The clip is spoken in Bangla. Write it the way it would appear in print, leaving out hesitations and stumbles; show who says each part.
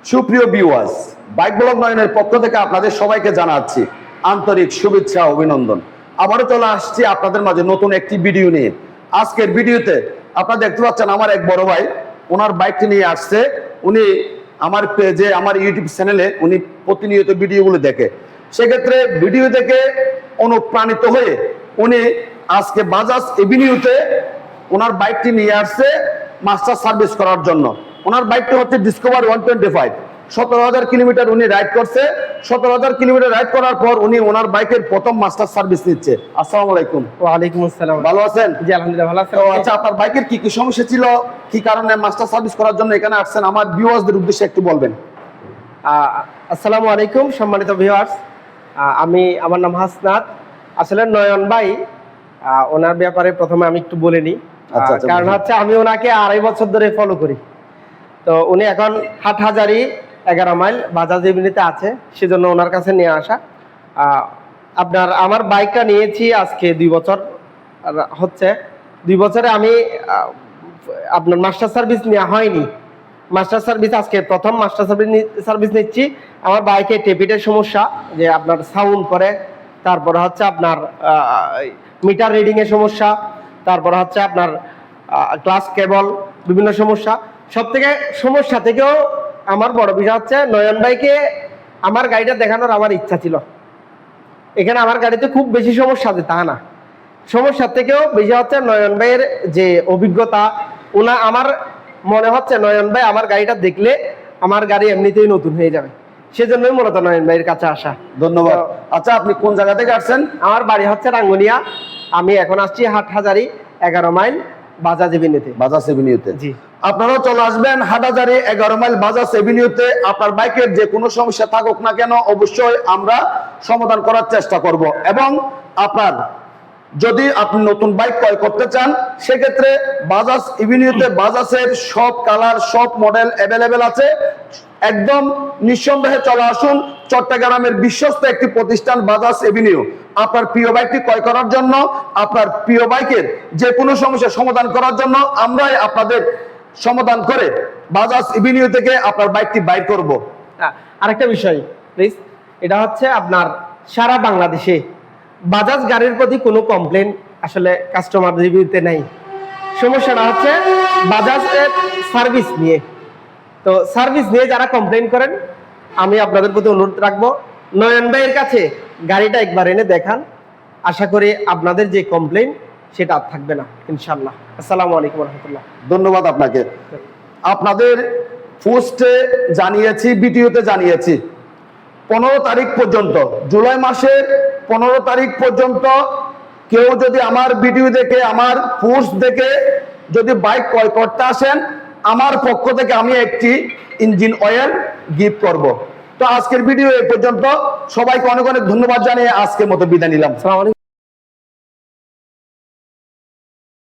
Speaker 1: সুপ্রিয় ভিউয়ার্স, বাইক ব্লগ নয়নের পক্ষ থেকে আপনাদের সবাইকে জানাচ্ছি আন্তরিক শুভেচ্ছা ও অভিনন্দন। আবারও চলে আসছি আপনাদের মাঝে নতুন একটি ভিডিও নিয়ে। আজকের ভিডিওতে আপনারা দেখতে পাচ্ছেন আমার এক বড় ভাই ওনার বাইকটি নিয়ে আসছে। উনি আমার পেজে, আমার ইউটিউব চ্যানেলে উনি প্রতিনিয়ত ভিডিওগুলো দেখে, সেক্ষেত্রে ভিডিও দেখে অনুপ্রাণিত হয়ে উনি আজকে বাজাজ এভিনিউতে ওনার বাইকটি নিয়ে আসছে মাস্টার সার্ভিস করার জন্য। ওনার বাইকটি হচ্ছে ডিসকভার 125, 17,000 কিলোমিটার উনি রাইড করছে। 17,000 কিলোমিটার রাইড করার পর উনি ওনার বাইকের প্রথম মাস্টার সার্ভিস নিচ্ছে। আসসালামু আলাইকুম।
Speaker 2: ওয়ালাইকুম আসসালাম।
Speaker 1: ভালো আছেন?
Speaker 2: জি আলহামদুলিল্লাহ ভালো আছি।
Speaker 1: আচ্ছা, আপনার বাইকের কি কি সমস্যা ছিল, কি কারণে মাস্টার সার্ভিস করার জন্য এখানে আসছেন, আমার ভিউয়ার্সদের উদ্দেশ্যে একটু বলবেন।
Speaker 2: আসসালামু আলাইকুম সম্মানিত ভিউয়ার্স, আমার নাম হাসনাত। আসলে নয়ন ভাই, ওনার ব্যাপারে প্রথমে আমি একটু বলে নিই। কারণ হচ্ছে আমি ওনাকে 2.5 বছর ধরে ফলো করি। তো উনি এখন হাটহাজারি 11 মাইল বাজাজ এভিনিউতে আছে, সেজন্য ওনার কাছে নিয়ে আসা। আমার বাইকটা নিয়েছি আজকে 2 বছর হচ্ছে। 2 বছরে আমি আপনার মাস্টার সার্ভিস নেওয়া হয়নি। মাস্টার সার্ভিস আজকে প্রথম মাস্টার সার্ভিস নিচ্ছি। আমার বাইকে টেপিটের সমস্যা, যে আপনার সাউন্ড করে, তারপর হচ্ছে আপনার মিটার রিডিং এর সমস্যা, তারপর হচ্ছে আপনার ক্লাস কেবল, বিভিন্ন সমস্যা। সব থেকে সমস্যা থেকেও আমার বড় বিষয় হচ্ছে নয়ন ভাইকে আমার গাড়িটা দেখানোর আমার ইচ্ছা ছিল। এখানে আমার গাড়িতে খুব বেশি সমস্যা আছে তা না, সমস্যার থেকেও বেশি হচ্ছে নয়ন ভাইয়ের যে অভিজ্ঞতা। আমার মনে হচ্ছে নয়ন ভাই আমার গাড়িটা দেখলে আমার গাড়ি এমনিতেই নতুন হয়ে যাবে, সেজন্যই মূলত নয়ন ভাইয়ের কাছে আসা।
Speaker 1: ধন্যবাদ। আচ্ছা, আপনি কোন জায়গা থেকে আসছেন?
Speaker 2: আমার বাড়ি হচ্ছে রাঙ্গুনিয়া। আমি এখন আসছি হাটহাজারি 11 মাইল বাজাজ এভিনিউতে।
Speaker 1: বাজাজ এভিনিউতে
Speaker 2: জি,
Speaker 1: আপনারাও চলে আসবেন হাটহাজারি 11 মাইল বাজাজ এভিনিউতে। আপনার বাইকের যে কোনো সমস্যা থাকুক না কেন, অবশ্যই আমরা সমাধান করার চেষ্টা করব। এবং আপনার যদি আপনি নতুন বাইক ক্রয় করতে চান, সেক্ষেত্রে বাজাজ এভিনিউতে বাজাজের সব কালার, সব মডেল অ্যাভেলেবেল আছে। একদম নিঃসন্দেহে চলে আসুন। চট্টগ্রামের বিশ্বস্ত একটি প্রতিষ্ঠান বাজাজ এভিনিউ। আপনার প্রিয় বাইকটি ক্রয় করার জন্য, আপনার প্রিয় বাইকের যে কোনো সমস্যা সমাধান করার জন্য আমরাই আপনাদের সমাধান করে বাজাজ এভিনিউ থেকে আপনার বাইকটি বাইর করব।
Speaker 2: আরেকটা বিষয় প্লিজ, এটা হচ্ছে আপনার সারা বাংলাদেশে বাজাজ গাড়ির প্রতি কোনো কমপ্লেন আসলে কাস্টমার রিভিউতে নেই। সমস্যাটা হচ্ছে বাজাজের সার্ভিস নিয়ে। তো সার্ভিস নিয়ে যারা কমপ্লেন করেন, আমি আপনাদের প্রতি অনুরোধ রাখবো নয়ন ভাইয়ের কাছে গাড়িটা একবার এনে দেখান। আশা করি আপনাদের যে কমপ্লেন সেটা আর থাকবে না ইনশাআল্লাহ। আসসালামু আলাইকুম রহমতুল্লাহ।
Speaker 1: ধন্যবাদ আপনাকে। আপনাদের পোস্টে জানিয়েছি, ভিডিওতে জানিয়েছি 15 তারিখ পর্যন্ত, জুলাই মাসের 15 তারিখ পর্যন্ত কেউ যদি আমার ভিডিও দেখে, আমার পোস্ট দেখে যদি বাইক ক্রয় করতে আসেন, আমার পক্ষ থেকে আমি একটি ইঞ্জিন অয়েল গিফট করব। তো আজকের ভিডিও এই পর্যন্ত। সবাইকে অনেক অনেক ধন্যবাদ জানিয়ে আজকের মতো বিদায় নিলাম।
Speaker 2: আসসালামু আলাইকুম।